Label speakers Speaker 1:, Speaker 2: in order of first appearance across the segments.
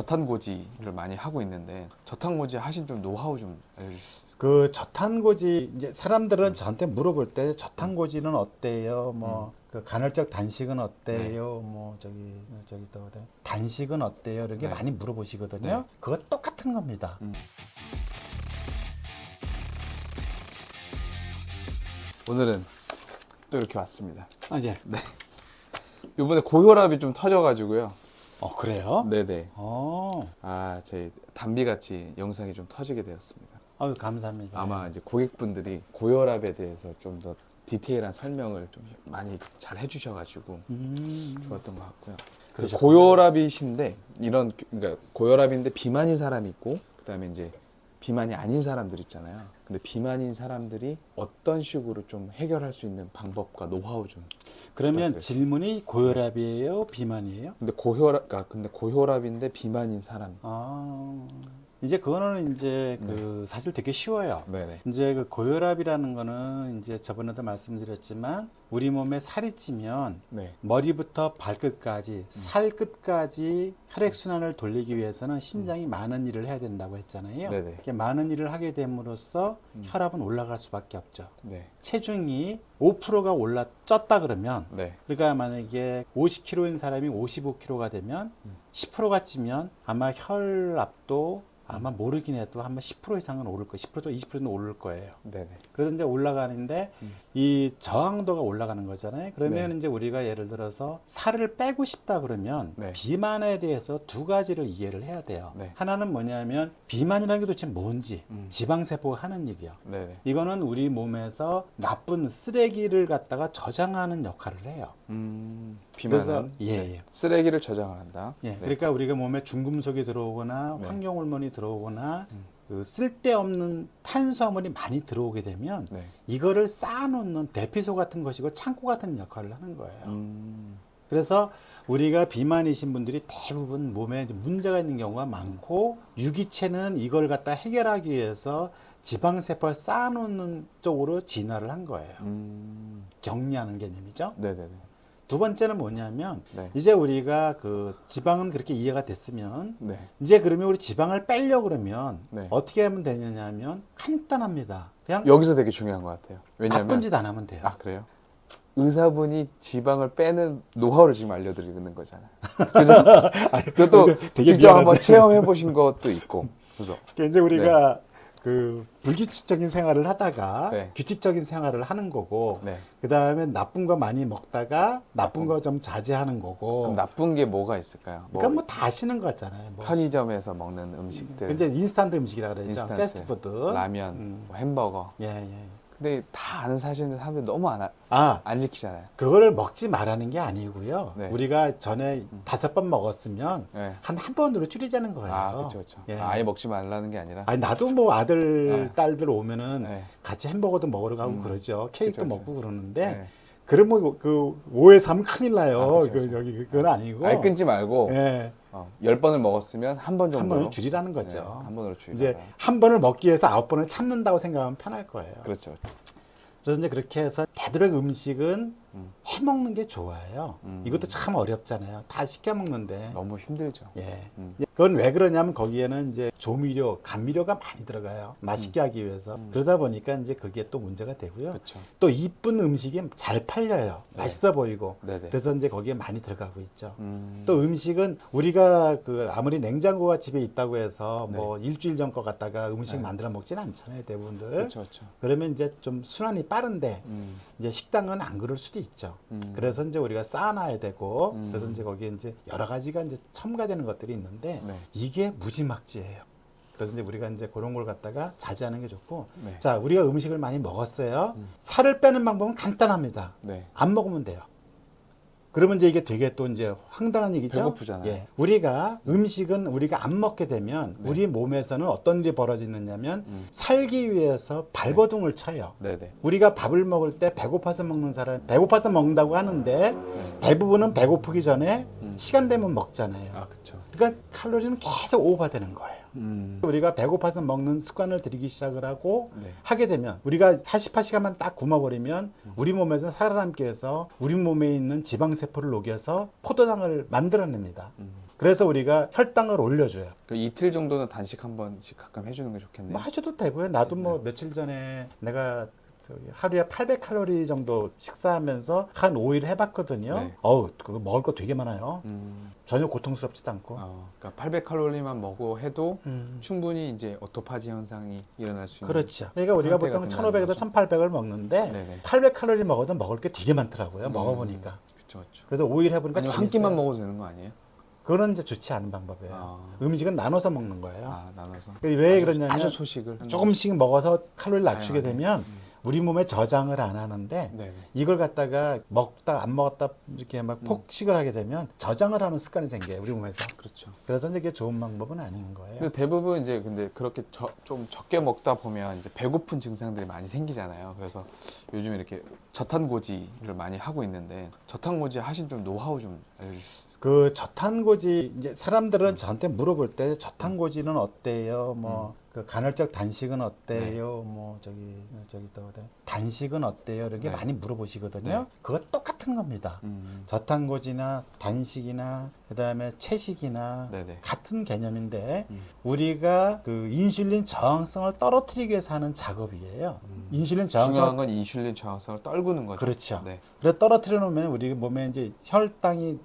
Speaker 1: 저탄고지를 많이 하고 있는데 저탄고지 하신 좀 노하우 좀 알려주실 수 있을까요?
Speaker 2: 그 저탄고지 이제 사람들은 저한테 물어볼 때 저탄고지는 어때요? 뭐 그 간헐적 단식은 어때요? 뭐 저기 또 단식은 어때요? 이렇게
Speaker 1: 네.
Speaker 2: 많이 물어보시거든요.
Speaker 1: 네.
Speaker 2: 그거 똑같은 겁니다.
Speaker 1: 오늘은 또 이렇게 왔습니다.
Speaker 2: 아, 예.
Speaker 1: 이번에 고혈압이 좀 터져가지고요.
Speaker 2: 그래요?
Speaker 1: 네네.
Speaker 2: 어,
Speaker 1: 제 단비같이 영상이 좀 터지게 되었습니다.
Speaker 2: 아유, 감사합니다.
Speaker 1: 아마 이제 고객분들이 고혈압에 대해서 좀 더 디테일한 설명을 좀 많이 잘 해주셔가지고 좋았던 것 같고요. 그래서
Speaker 2: 그러셨구나.
Speaker 1: 고혈압이신데 그러니까 고혈압인데 비만인 사람이 있고 그다음에 이제 비만이 아닌 사람들 있잖아요. 근데 비만인 사람들이 어떤 식으로 좀 해결할 수 있는 방법과 노하우 좀.
Speaker 2: 그러면
Speaker 1: 부탁드려요.
Speaker 2: 질문이 고혈압이에요? 비만이에요?
Speaker 1: 근데 고혈압인데 비만인 사람.
Speaker 2: 아, 이제 그거는 이제 그 사실 되게 쉬워요.
Speaker 1: 네네.
Speaker 2: 이제 그 고혈압이라는 거는 이제 저번에도 말씀드렸지만 우리 몸에 살이 찌면
Speaker 1: 네.
Speaker 2: 머리부터 발끝까지 살 끝까지 혈액 순환을 돌리기 위해서는 심장이 많은 일을 해야 된다고 했잖아요.
Speaker 1: 네네.
Speaker 2: 이렇게 많은 일을 하게 됨으로써 혈압은 올라갈 수밖에 없죠.
Speaker 1: 네.
Speaker 2: 체중이 5%가 쪘다 그러면
Speaker 1: 네.
Speaker 2: 그러니까 만약에 50kg인 사람이 55kg가 되면 10%가 찌면 아마 혈압도 아마 모르긴 해도 한 10% 이상은 오를 거예요. 10% 20%는 오를 거예요.
Speaker 1: 네네.
Speaker 2: 그래서 이제 올라가는데 이 저항도가 올라가는 거잖아요. 그러면
Speaker 1: 네.
Speaker 2: 이제 우리가 예를 들어서 살을 빼고 싶다 그러면
Speaker 1: 네.
Speaker 2: 비만에 대해서 두 가지를 이해를 해야 돼요.
Speaker 1: 네.
Speaker 2: 하나는 뭐냐면 비만이라는 게 도대체 뭔지 지방세포가 하는 일이요.
Speaker 1: 네네.
Speaker 2: 이거는 우리 몸에서 나쁜 쓰레기를 갖다가 저장하는 역할을 해요. 그래서
Speaker 1: 비만은
Speaker 2: 예.
Speaker 1: 쓰레기를 저장을 한다.
Speaker 2: 예,
Speaker 1: 네.
Speaker 2: 그러니까 우리가 몸에 중금속이 들어오거나
Speaker 1: 네.
Speaker 2: 환경 호르몬이 들어오거나 그 쓸데없는 탄수화물이 많이 들어오게 되면
Speaker 1: 네.
Speaker 2: 이거를 쌓아놓는 대피소 같은 것이고 창고 같은 역할을 하는 거예요.
Speaker 1: 음,
Speaker 2: 그래서 우리가 비만이신 분들이 대부분 몸에 이제 문제가 있는 경우가 많고 유기체는 이걸 갖다 해결하기 위해서 지방세포를 쌓아놓는 쪽으로 진화를 한 거예요. 격리하는 개념이죠.
Speaker 1: 네네네.
Speaker 2: 두 번째는 뭐냐면
Speaker 1: 네.
Speaker 2: 이제 우리가 그 지방은 그렇게 이해가 됐으면
Speaker 1: 네.
Speaker 2: 이제 그러면 우리 지방을 빼려고 그러면
Speaker 1: 네.
Speaker 2: 어떻게 하면 되느냐 하면 간단합니다. 그냥
Speaker 1: 여기서 되게 중요한 것 같아요. 왜냐면
Speaker 2: 나쁜 짓 안 하면 돼요.
Speaker 1: 그래요? 의사분이 지방을 빼는 노하우를 지금 알려드리는 거잖아요. 그죠? 그것도
Speaker 2: 되게
Speaker 1: 직접 한번
Speaker 2: 미안한데.
Speaker 1: 체험해 보신 것도 있고. 그죠?
Speaker 2: 그러니까 이제 우리가 그 불규칙적인 생활을 하다가
Speaker 1: 네.
Speaker 2: 규칙적인 생활을 하는 거고
Speaker 1: 네.
Speaker 2: 그 다음에 나쁜 거 많이 먹다가 나쁜 거 좀 자제하는 거고
Speaker 1: 그럼 나쁜 게 뭐가 있을까요?
Speaker 2: 그러니까 뭐 다 아시는 거잖아요. 뭐
Speaker 1: 편의점에서 먹는 음식들,
Speaker 2: 이제 인스턴트 음식이라 그러죠.
Speaker 1: 인스턴트,
Speaker 2: 패스트푸드.
Speaker 1: 라면, 뭐 햄버거.
Speaker 2: 예.
Speaker 1: 근데 다 아는 사실인데 사람들이 너무
Speaker 2: 아,
Speaker 1: 안 지키잖아요.
Speaker 2: 그거를 먹지 말라는 게 아니고요.
Speaker 1: 네.
Speaker 2: 우리가 전에 5번 먹었으면
Speaker 1: 네.
Speaker 2: 한 번으로 줄이자는 거예요.
Speaker 1: 그렇죠.
Speaker 2: 예.
Speaker 1: 아예 먹지 말라는 게 아니라.
Speaker 2: 아니 나도 뭐 아들
Speaker 1: 네.
Speaker 2: 딸들 오면은
Speaker 1: 네.
Speaker 2: 같이 햄버거도 먹으러 가고 그러죠. 케이크도
Speaker 1: 그쵸,
Speaker 2: 먹고 그러는데
Speaker 1: 네.
Speaker 2: 그러면 그 오해 사면 큰일 나요.
Speaker 1: 그쵸,
Speaker 2: 그
Speaker 1: 그쵸.
Speaker 2: 저기 그건 아니고.
Speaker 1: 아예 끊지 말고
Speaker 2: 예.
Speaker 1: 10번을 먹었으면 한 번
Speaker 2: 한
Speaker 1: 정도로
Speaker 2: 번을 줄이라는 거죠.
Speaker 1: 네, 한 번으로 줄이라.
Speaker 2: 이제 한 번을 먹기 위해서 9번을 참는다고 생각하면 편할 거예요.
Speaker 1: 그렇죠.
Speaker 2: 그래서 이제 그렇게 해서 되도록 음식은 해먹는 게 좋아요. 이것도 참 어렵잖아요. 다 시켜 먹는데.
Speaker 1: 너무 힘들죠.
Speaker 2: 예. 그건 왜 그러냐면 거기에는 이제 조미료, 감미료가 많이 들어가요. 맛있게 하기 위해서. 그러다 보니까 이제 그게 또 문제가 되고요.
Speaker 1: 그렇죠.
Speaker 2: 또 이쁜 음식이 잘 팔려요. 맛있어 보이고.
Speaker 1: 네네.
Speaker 2: 그래서 이제 거기에 많이 들어가고 있죠. 또 음식은 우리가 그 아무리 냉장고가 집에 있다고 해서 뭐 일주일 전 거 갖다가 음식 만들어 먹진 않잖아요. 대부분들.
Speaker 1: 그렇죠.
Speaker 2: 그러면 이제 좀 순환이 빠른데 이제 식당은 안 그럴 수도 있죠. 그래서 이제 우리가 쌓아놔야 되고 그래서 이제 거기에 이제 여러 가지가 이제 첨가되는 것들이 있는데
Speaker 1: 네.
Speaker 2: 이게 무지막지예요. 그래서 이제 우리가 이제 그런 걸 갖다가 자제하는 게 좋고
Speaker 1: 네.
Speaker 2: 자 우리가 음식을 많이 먹었어요. 살을 빼는 방법은 간단합니다.
Speaker 1: 네.
Speaker 2: 안 먹으면 돼요. 그러면 이제 이게 되게 또 이제 황당한 얘기죠.
Speaker 1: 배고프잖아요.
Speaker 2: 예. 우리가 음식은 우리가 안 먹게 되면
Speaker 1: 네.
Speaker 2: 우리 몸에서는 어떤 일이 벌어지느냐면 살기 위해서 발버둥을 쳐요.
Speaker 1: 네네.
Speaker 2: 우리가 밥을 먹을 때 배고파서 먹는 사람, 배고파서 먹는다고 하는데 대부분은 배고프기 전에 시간 되면 먹잖아요.
Speaker 1: 그렇죠.
Speaker 2: 그러니까 칼로리는 계속 오버되는 거예요. 우리가 배고파서 먹는 습관을 들이기 시작을 하고
Speaker 1: 네.
Speaker 2: 하게 되면 우리가 48시간만 딱 굶어버리면 우리 몸에서 살아남기 위해서 우리 몸에 있는 지방세포를 녹여서 포도당을 만들어냅니다. 그래서 우리가 혈당을 올려줘요.
Speaker 1: 그 이틀 정도는 단식 한 번씩 가끔 해주는 게 좋겠네요.
Speaker 2: 뭐 하셔도 되고요. 나도 뭐 며칠 전에 내가 저기 하루에 800칼로리 정도 식사하면서 한 5일 해봤거든요.
Speaker 1: 네.
Speaker 2: 어우, 그거 먹을 거 되게 많아요. 전혀 고통스럽지도 않고.
Speaker 1: 그러니까 800칼로리만 먹고 해도 충분히 이제 오토파지 현상이 일어날 수 있는.
Speaker 2: 그렇죠. 그러니까 우리가
Speaker 1: 상태가
Speaker 2: 보통
Speaker 1: 된다는
Speaker 2: 1,500에서
Speaker 1: 거죠.
Speaker 2: 1,800을 먹는데
Speaker 1: 네네.
Speaker 2: 800칼로리 먹어도 먹을 게 되게 많더라고요. 먹어보니까.
Speaker 1: 그렇죠, 그렇죠.
Speaker 2: 그래서 5일 해보니까
Speaker 1: 아니면 한
Speaker 2: 재밌어요.
Speaker 1: 끼만 먹어도 되는 거 아니에요?
Speaker 2: 그거는 이제 좋지 않은 방법이에요.
Speaker 1: 아.
Speaker 2: 음식은 나눠서 먹는 거예요.
Speaker 1: 나눠서.
Speaker 2: 왜 그러냐면
Speaker 1: 아주 소식을
Speaker 2: 조금씩 먹어서 칼로리를 낮추게
Speaker 1: 다양하게.
Speaker 2: 되면 우리 몸에 저장을 안 하는데
Speaker 1: 네네.
Speaker 2: 이걸 갖다가 먹다 안 먹었다 이렇게 막 폭식을 하게 되면 저장을 하는 습관이 생겨요 우리 몸에서.
Speaker 1: 그렇죠.
Speaker 2: 그래서 이게 좋은 방법은 아닌 거예요.
Speaker 1: 근데 대부분 이제 근데 그렇게 좀 적게 먹다 보면 이제 배고픈 증상들이 많이 생기잖아요. 그래서 요즘 이렇게 저탄고지를 많이 하고 있는데 저탄고지 하신 좀 노하우 좀 알려주실 수 있을까요?
Speaker 2: 그 저탄고지 이제 사람들은 저한테 물어볼 때 저탄고지는 어때요? 뭐 그 간헐적 단식은 어때요? 뭐 저기 또 단식은 어때요? 이렇게
Speaker 1: 네.
Speaker 2: 많이 물어보시거든요.
Speaker 1: 네.
Speaker 2: 그거 똑같은 겁니다. 저탄고지나 단식이나 그다음에 채식이나
Speaker 1: 네네.
Speaker 2: 같은 개념인데 우리가 그 인슐린 저항성을 떨어뜨리기 위해서 하는 작업이에요. 인슐린
Speaker 1: 중요한
Speaker 2: 저항성
Speaker 1: 건 인슐린 저항성을 떨구는 거죠.
Speaker 2: 그렇죠.
Speaker 1: 네.
Speaker 2: 그래서 떨어뜨려 놓으면 우리 몸에 이제 혈당이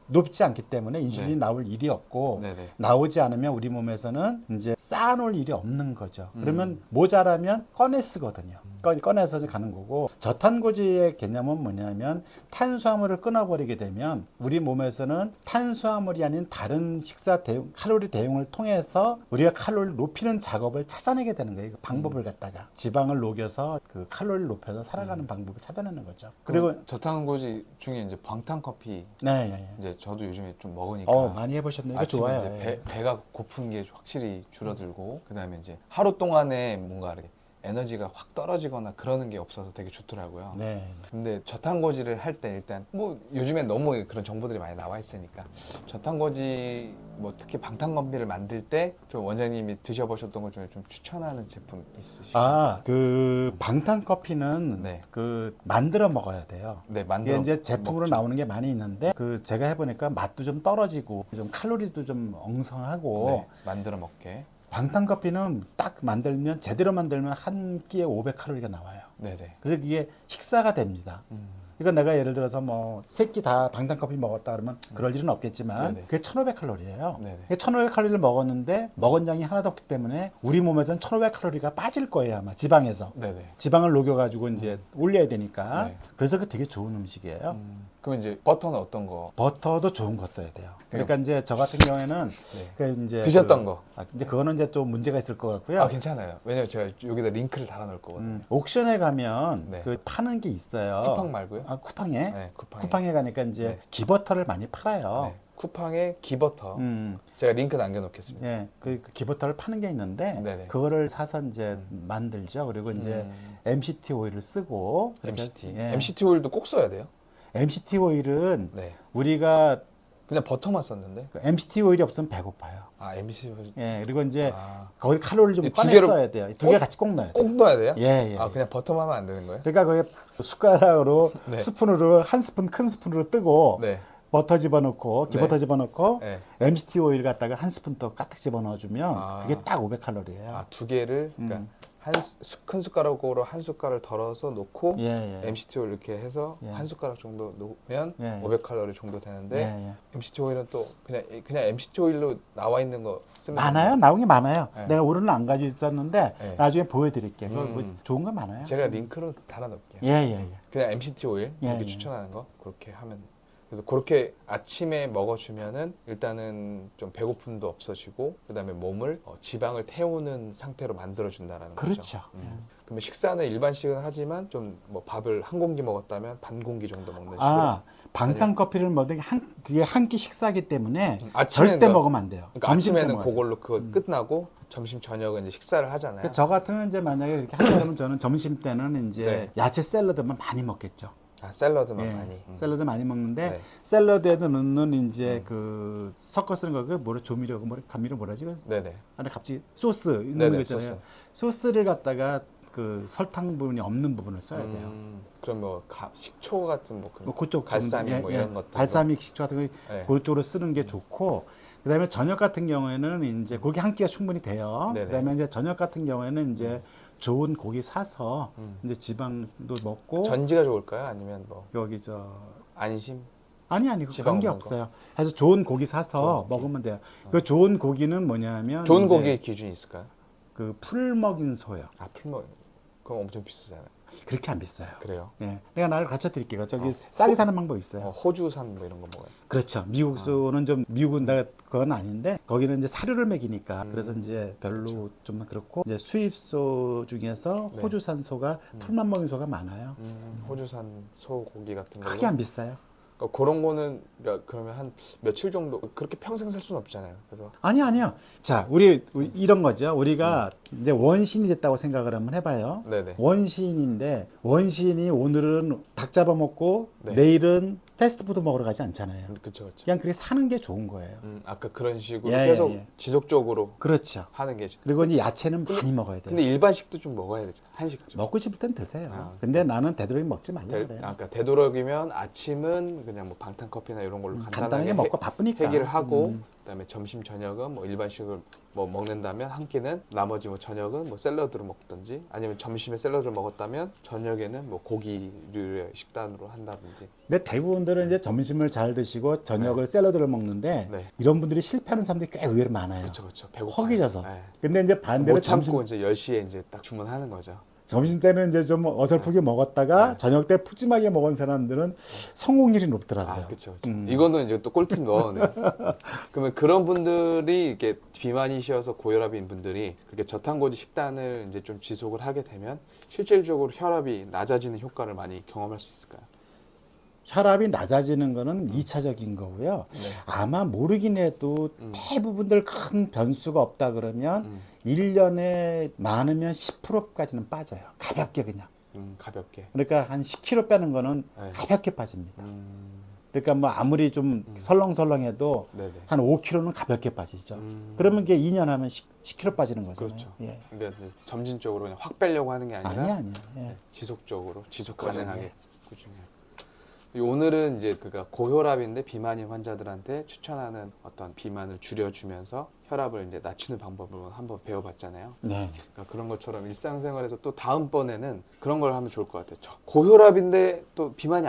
Speaker 2: 높지 않기 때문에 인슐린이
Speaker 1: 네.
Speaker 2: 나올 일이 없고
Speaker 1: 네네.
Speaker 2: 나오지 않으면 우리 몸에서는 이제 쌓아놓을 일이 없는 거죠.
Speaker 1: 음.
Speaker 2: 그러면 모자라면 꺼내 쓰거든요. 꺼내서 가는 거고 저탄고지의 개념은 뭐냐면 탄수화물을 끊어버리게 되면 우리 몸에서는 탄수화물이 아닌 다른 식사 대용, 칼로리 대용을 통해서 우리가 칼로리를 높이는 작업을 찾아내게 되는 거예요. 그 방법을 갖다가 지방을 녹여서 그 칼로리를 높여서 살아가는 방법을 찾아내는 거죠. 그리고
Speaker 1: 그리고 저탄고지 중에 이제 방탄커피
Speaker 2: 네.
Speaker 1: 이제 저도 요즘에 좀 먹으니까
Speaker 2: 많이 해보셨네요. 이거
Speaker 1: 아침에
Speaker 2: 좋아요.
Speaker 1: 이제 배가 고픈 게 확실히 줄어들고 그다음에 이제 하루 동안에 뭔가 이렇게 에너지가 확 떨어지거나 그러는 게 없어서 되게 좋더라고요.
Speaker 2: 네.
Speaker 1: 근데 저탄고지를 할 때 일단 뭐 요즘에 너무 그런 정보들이 많이 나와 있으니까 저탄고지 뭐 특히 방탄커피를 만들 때 좀 원장님이 드셔보셨던 것 중에 좀 추천하는 제품 있으실까요?
Speaker 2: 그 방탄커피는
Speaker 1: 네.
Speaker 2: 그 만들어 먹어야 돼요.
Speaker 1: 네,
Speaker 2: 이게
Speaker 1: 만들어
Speaker 2: 이제 제품으로
Speaker 1: 먹죠.
Speaker 2: 나오는 게 많이 있는데 그 제가 해보니까 맛도 좀 떨어지고 좀 칼로리도 좀 엉성하고
Speaker 1: 네, 만들어 먹게.
Speaker 2: 방탄커피는 딱 만들면 제대로 만들면 한 끼에 500칼로리가 나와요.
Speaker 1: 네네.
Speaker 2: 그래서 이게 식사가 됩니다. 그러니까 내가 예를 들어서 뭐 세 끼 다 방탄커피 먹었다 그러면 그럴 일은 없겠지만
Speaker 1: 네네.
Speaker 2: 그게 1,500칼로리예요.
Speaker 1: 네네.
Speaker 2: 1,500칼로리를 먹었는데 먹은 양이 하나도 없기 때문에 우리 몸에서는 1,500칼로리가 빠질 거예요 아마 지방에서.
Speaker 1: 네네.
Speaker 2: 지방을 녹여가지고 이제 올려야 되니까.
Speaker 1: 네.
Speaker 2: 그래서 그 되게 좋은 음식이에요.
Speaker 1: 그럼 이제 버터는 어떤 거?
Speaker 2: 버터도 좋은 거 써야 돼요. 그러니까 이제 저 같은 경우에는
Speaker 1: 네.
Speaker 2: 그 이제
Speaker 1: 드셨던 거.
Speaker 2: 이제 그거는 이제 좀 문제가 있을 것 같고요.
Speaker 1: 괜찮아요. 왜냐면 제가 여기다 링크를 달아 놓을 거거든요.
Speaker 2: 옥션에 가면
Speaker 1: 네.
Speaker 2: 그 파는 게 있어요.
Speaker 1: 쿠팡 말고요?
Speaker 2: 쿠팡에?
Speaker 1: 네, 쿠팡에.
Speaker 2: 쿠팡에 가니까 이제
Speaker 1: 네.
Speaker 2: 기버터를 많이 팔아요.
Speaker 1: 네. 쿠팡에 기버터. 제가 링크 남겨놓겠습니다.
Speaker 2: 예, 그 기버터를 파는 게 있는데
Speaker 1: 네네.
Speaker 2: 그거를 사서 이제 만들죠. 그리고 이제 MCT 오일을 쓰고 그렇게
Speaker 1: MCT.
Speaker 2: 예.
Speaker 1: MCT 오일도 꼭 써야 돼요?
Speaker 2: MCT 오일은
Speaker 1: 네.
Speaker 2: 우리가
Speaker 1: 그냥 버터만 썼는데.
Speaker 2: 그 MCT 오일이 없으면 배고파요.
Speaker 1: MCT 오일
Speaker 2: 예, 그리고 이제
Speaker 1: 아.
Speaker 2: 거기 칼로리를 좀
Speaker 1: 이두
Speaker 2: 꺼내
Speaker 1: 개를
Speaker 2: 써야 돼요. 두 개 같이 꼭 넣어야 돼요.
Speaker 1: 꼭 넣어야 돼요?
Speaker 2: 예.
Speaker 1: 그냥 버터만 하면 안 되는 거예요?
Speaker 2: 그러니까 거기 숟가락으로
Speaker 1: 네.
Speaker 2: 스푼으로 한 스푼 큰 스푼으로 뜨고
Speaker 1: 네.
Speaker 2: 버터 집어넣고 기버터
Speaker 1: 네.
Speaker 2: 집어넣고
Speaker 1: 네.
Speaker 2: MCT 오일 갖다가 한 스푼 더 가득 집어넣어주면
Speaker 1: 아.
Speaker 2: 그게 딱 500칼로리예요.
Speaker 1: 두 개를 그러니까 큰 숟가락으로 한 숟갈을 덜어서 놓고
Speaker 2: 예.
Speaker 1: MCT 오일 이렇게 해서
Speaker 2: 예.
Speaker 1: 한 숟가락 정도 넣으면
Speaker 2: 예.
Speaker 1: 500칼로리 정도 되는데
Speaker 2: 예.
Speaker 1: MCT 오일은 또 그냥 MCT 오일로 나와 있는 거 쓰면
Speaker 2: 많아요. 나온 게 많아요.
Speaker 1: 네.
Speaker 2: 내가 오늘은 안 가지고 있었는데
Speaker 1: 네.
Speaker 2: 나중에 보여드릴게요. 그거 뭐 좋은 거 많아요.
Speaker 1: 제가 링크로 달아 놓을게요.
Speaker 2: 예.
Speaker 1: 그냥 MCT 오일
Speaker 2: 예,
Speaker 1: 이렇게
Speaker 2: 예.
Speaker 1: 추천하는 거 그렇게 하면 그래서 그렇게 아침에 먹어주면은 일단은 좀 배고픔도 없어지고 그다음에 몸을 지방을 태우는 상태로 만들어준다라는
Speaker 2: 그렇죠.
Speaker 1: 거죠. 그러면 식사는 일반식은 하지만 좀 뭐 밥을 한 공기 먹었다면 반 공기 정도 먹는 식으로.
Speaker 2: 방탄커피를 먹는 게 그게 한 끼 식사기 때문에
Speaker 1: 아침에는
Speaker 2: 절대
Speaker 1: 그-
Speaker 2: 먹으면 안 돼요.
Speaker 1: 그러니까
Speaker 2: 점심 때
Speaker 1: 아침에는
Speaker 2: 먹어야죠.
Speaker 1: 그걸로 그거 끝나고 점심 저녁은 이제 식사를 하잖아요.
Speaker 2: 그러니까 저 같으면 이제 만약에 이렇게 하려면 저는 점심 때는 이제
Speaker 1: 네.
Speaker 2: 야채 샐러드만 많이 먹겠죠.
Speaker 1: 샐러드만
Speaker 2: 예,
Speaker 1: 많이.
Speaker 2: 샐러드 많이 먹는데
Speaker 1: 네.
Speaker 2: 샐러드에도 넣는 이제 그 섞어 쓰는 거 그 뭐라 조미료 감미료 뭐라지?
Speaker 1: 네네.
Speaker 2: 안에 갑자기 소스 넣는
Speaker 1: 네네,
Speaker 2: 거 있잖아요.
Speaker 1: 소스.
Speaker 2: 소스를 갖다가 그 설탕 부분이 없는 부분을 써야 돼요.
Speaker 1: 그럼 뭐 식초 같은 뭐 그런
Speaker 2: 뭐 그쪽
Speaker 1: 발사믹 뭐 이런 것들
Speaker 2: 발사믹 식초 같은 거
Speaker 1: 네.
Speaker 2: 그쪽으로 쓰는 게 좋고, 그다음에 저녁 같은 경우에는 이제 고기 한 끼가 충분히 돼요.
Speaker 1: 네네.
Speaker 2: 그다음에 이제 저녁 같은 경우에는 이제 좋은 고기 사서 이제 지방도 먹고
Speaker 1: 전지가 좋을까요? 아니면 뭐
Speaker 2: 여기 저
Speaker 1: 안심?
Speaker 2: 아니 그거
Speaker 1: 지방
Speaker 2: 관계
Speaker 1: 없는
Speaker 2: 없어요. 그래서 좋은 고기 사서
Speaker 1: 좋은 고기.
Speaker 2: 먹으면 돼요. 그 좋은 고기는 뭐냐면
Speaker 1: 좋은
Speaker 2: 이제
Speaker 1: 고기의 기준이 있을까요?
Speaker 2: 그 풀 먹인 소요.
Speaker 1: 아 풀먹 그럼 엄청 비싸잖아요.
Speaker 2: 그렇게 안 비싸요.
Speaker 1: 그래요?
Speaker 2: 예, 내가 나를 가르쳐 드릴게요. 저기 싸게 사는 방법 있어요.
Speaker 1: 호주산 뭐 이런 거 먹어요.
Speaker 2: 그렇죠. 미국 소는 좀 미국은 내가 그건 아닌데 거기는 이제 사료를 먹이니까 그래서 이제 별로 좀 그렇고, 이제 수입소 중에서
Speaker 1: 네.
Speaker 2: 호주산 소가 풀만 먹인 소가 많아요.
Speaker 1: 호주산 소고기 같은 거
Speaker 2: 크게 안 비싸요.
Speaker 1: 그러니까 그런 거는 그러니까 그러면 한 며칠 정도 그렇게 평생 살 수는 없잖아요. 그래서
Speaker 2: 아니요. 자, 우리 이런 거죠. 우리가 이제 원시인이 됐다고 생각을 한번 해봐요.
Speaker 1: 네네.
Speaker 2: 원시인인데 원시인이 오늘은 닭 잡아먹고
Speaker 1: 네.
Speaker 2: 내일은 패스트푸드 먹으러 가지 않잖아요.
Speaker 1: 그렇죠, 그렇죠.
Speaker 2: 그냥 그렇게 사는 게 좋은 거예요.
Speaker 1: 아까 그런 식으로
Speaker 2: 예,
Speaker 1: 계속
Speaker 2: 예.
Speaker 1: 지속적으로
Speaker 2: 그렇죠.
Speaker 1: 하는 게.
Speaker 2: 그리고 이제 야채는 많이 먹어야 돼요.
Speaker 1: 근데 일반식도 좀 먹어야 되죠. 한식도.
Speaker 2: 먹고 싶을 땐 드세요.
Speaker 1: 아,
Speaker 2: 근데 나는 되도록 먹지 말라 그래요.
Speaker 1: 그러니까 되도록이면 아침은 그냥 뭐 방탄 커피나 이런 걸로
Speaker 2: 간단하게 먹고 바쁘니까.
Speaker 1: 해결을 하고 그다음에 점심 저녁은 뭐 일반식을 뭐 먹는다면 한 끼는 나머지 뭐 저녁은 뭐 샐러드를 먹든지 아니면 점심에 샐러드를 먹었다면 저녁에는 뭐 고기류의 식단으로 한다든지.
Speaker 2: 근데 대부분들은 이제 점심을 잘 드시고 저녁을 샐러드를 먹는데
Speaker 1: 네.
Speaker 2: 이런 분들이 실패하는 사람들이 꽤 의외로 많아요.
Speaker 1: 그렇죠, 그렇죠. 배고파.
Speaker 2: 허기져서.
Speaker 1: 네.
Speaker 2: 근데 이제 반대로
Speaker 1: 못 참고 이제 10시에 이제 딱 주문하는 거죠.
Speaker 2: 점심 때는 이제 좀 어설프게 먹었다가
Speaker 1: 네.
Speaker 2: 저녁 때 푸짐하게 먹은 사람들은 성공률이 높더라고요.
Speaker 1: 아, 그렇죠. 이거는 이제 또 꿀팁 넣어네. 그러면 그런 분들이 이렇게 비만이셔서 고혈압인 분들이 그렇게 저탄고지 식단을 이제 좀 지속을 하게 되면 실질적으로 혈압이 낮아지는 효과를 많이 경험할 수 있을까요?
Speaker 2: 혈압이 낮아지는 거는 2차적인 거고요.
Speaker 1: 네.
Speaker 2: 아마 모르긴 해도 대부분들 큰 변수가 없다 그러면 1년에 많으면 10%까지는 빠져요. 가볍게 그냥.
Speaker 1: 가볍게.
Speaker 2: 그러니까 한 10kg 빼는 거는
Speaker 1: 네.
Speaker 2: 가볍게 빠집니다. 그러니까 뭐 아무리 좀 설렁설렁해도
Speaker 1: 네네.
Speaker 2: 한 5kg는 가볍게 빠지죠. 그러면 이게 2년 하면 10kg 빠지는 거잖아요.
Speaker 1: 그렇죠.
Speaker 2: 예.
Speaker 1: 그러니까 이제 점진적으로 그냥 확 빼려고 하는 게 아니라
Speaker 2: 아니야. 예.
Speaker 1: 네, 지속적으로 지속 가능하게 꾸준히. 오늘은 이제 그가 고혈압인데 비만인 환자들한테 추천하는 어떤 비만을 줄여주면서 혈압을 이제 낮추는 방법을 한번 배워봤잖아요.
Speaker 2: 네.
Speaker 1: 그러니까 그런 것처럼 일상생활에서 또 다음번에는 그런 걸 하면 좋을 것 같아요. 고혈압인데 또 비만이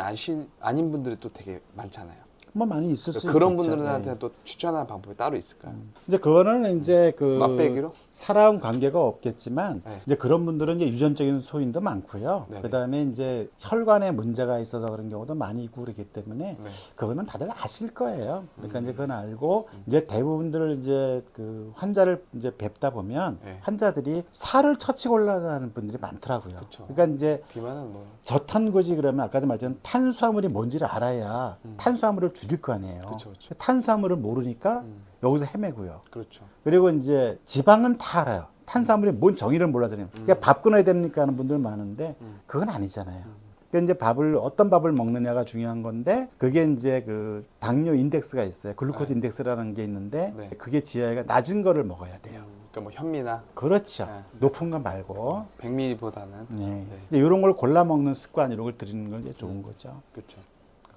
Speaker 1: 아닌 분들이 또 되게 많잖아요.
Speaker 2: 뭐 많이 있을 수
Speaker 1: 그런
Speaker 2: 있겠죠.
Speaker 1: 분들한테
Speaker 2: 예.
Speaker 1: 또 추천하는 방법이 따로 있을까요?
Speaker 2: 이제 그거는 이제 그
Speaker 1: 맛배기로?
Speaker 2: 사람 관계가 없겠지만
Speaker 1: 네.
Speaker 2: 이제 그런 분들은 이제 유전적인 소인도 많고요.
Speaker 1: 네네.
Speaker 2: 그다음에 이제 혈관에 문제가 있어서 그런 경우도 많이 있고 그렇기 때문에
Speaker 1: 네.
Speaker 2: 그거는 다들 아실 거예요. 그러니까 이제 그건 알고 이제 대부분들 이제 그 환자를 이제 뵙다 보면
Speaker 1: 네.
Speaker 2: 환자들이 살을 처치고 올라가는 분들이 많더라고요.
Speaker 1: 그쵸.
Speaker 2: 그러니까 이제
Speaker 1: 비만은 뭐
Speaker 2: 저탄고지 그러면 아까도 말했지만 탄수화물이 뭔지를 알아야 탄수화물을 줄일 거 아니에요.
Speaker 1: 그쵸, 그쵸.
Speaker 2: 탄수화물을 모르니까 여기서 헤매고요.
Speaker 1: 그렇죠.
Speaker 2: 그리고 이제 지방은 다 알아요. 탄수화물이 뭔 정의를 몰라서요. 그러니까 밥 끊어야 되니까 하는 분들 많은데 그건 아니잖아요. 그러니까 이제 어떤 밥을 먹느냐가 중요한 건데 그게 이제 그 당뇨 인덱스가 있어요. 글루코즈 인덱스라는 게 있는데
Speaker 1: 네.
Speaker 2: 그게 지하가 낮은 거를 먹어야 돼요.
Speaker 1: 그러니까 뭐 현미나
Speaker 2: 그렇죠.
Speaker 1: 네.
Speaker 2: 높은 거 말고.
Speaker 1: 100ml보다는
Speaker 2: 네. 이제 이런 걸 골라 먹는 습관 이런 걸 들이는 건 이제 좋은 거죠.
Speaker 1: 그렇죠.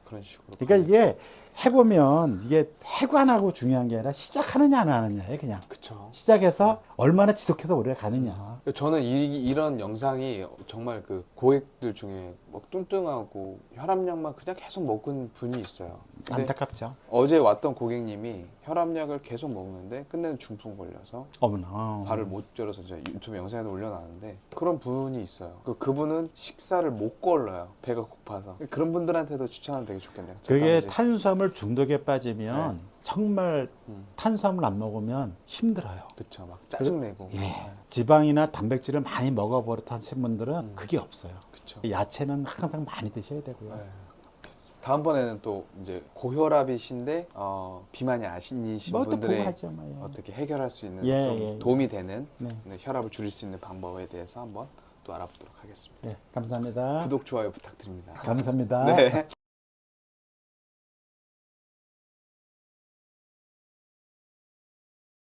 Speaker 1: 그런 식으로.
Speaker 2: 그러니까 이게 해보면 이게 해고 안 하고 중요한 게 아니라 시작하느냐 안 하느냐예요. 그냥
Speaker 1: 그렇죠.
Speaker 2: 시작해서 얼마나 지속해서 오래 가느냐.
Speaker 1: 저는 이런 영상이 정말 그 고객들 중에 막 뚱뚱하고 혈압약만 그냥 계속 먹은 분이 있어요. 근데
Speaker 2: 안타깝죠.
Speaker 1: 어제 왔던 고객님이 혈압약을 계속 먹는데 끝내는 중풍 걸려서
Speaker 2: 어머나.
Speaker 1: 발을 못 열어서 제가 유튜브 영상에도 올려놨는데 그런 분이 있어요. 그분은 식사를 못 걸러요. 배가 고파서. 그런 분들한테도 추천하면 되게 좋겠네요.
Speaker 2: 그게
Speaker 1: 저도
Speaker 2: 탄수화물 중독에 빠지면
Speaker 1: 네.
Speaker 2: 정말 탄수화물 안 먹으면 힘들어요.
Speaker 1: 그쵸. 막 짜증내고.
Speaker 2: 예. 지방이나 단백질을 많이 먹어버릇 하신 분들은 그게 없어요.
Speaker 1: 그쵸.
Speaker 2: 야채는 항상 많이 드셔야 되고요.
Speaker 1: 네. 다음번에는 또 이제 고혈압이신데 비만이 아니신
Speaker 2: 뭐 또 보고
Speaker 1: 분들의
Speaker 2: 하죠. 뭐, 예.
Speaker 1: 어떻게 해결할 수 있는
Speaker 2: 예,
Speaker 1: 좀
Speaker 2: 예, 예.
Speaker 1: 도움이 되는
Speaker 2: 네.
Speaker 1: 혈압을 줄일 수 있는 방법에 대해서 한번 또 알아보도록 하겠습니다.
Speaker 2: 예, 감사합니다.
Speaker 1: 구독, 좋아요 부탁드립니다.
Speaker 2: 감사합니다.
Speaker 1: 네.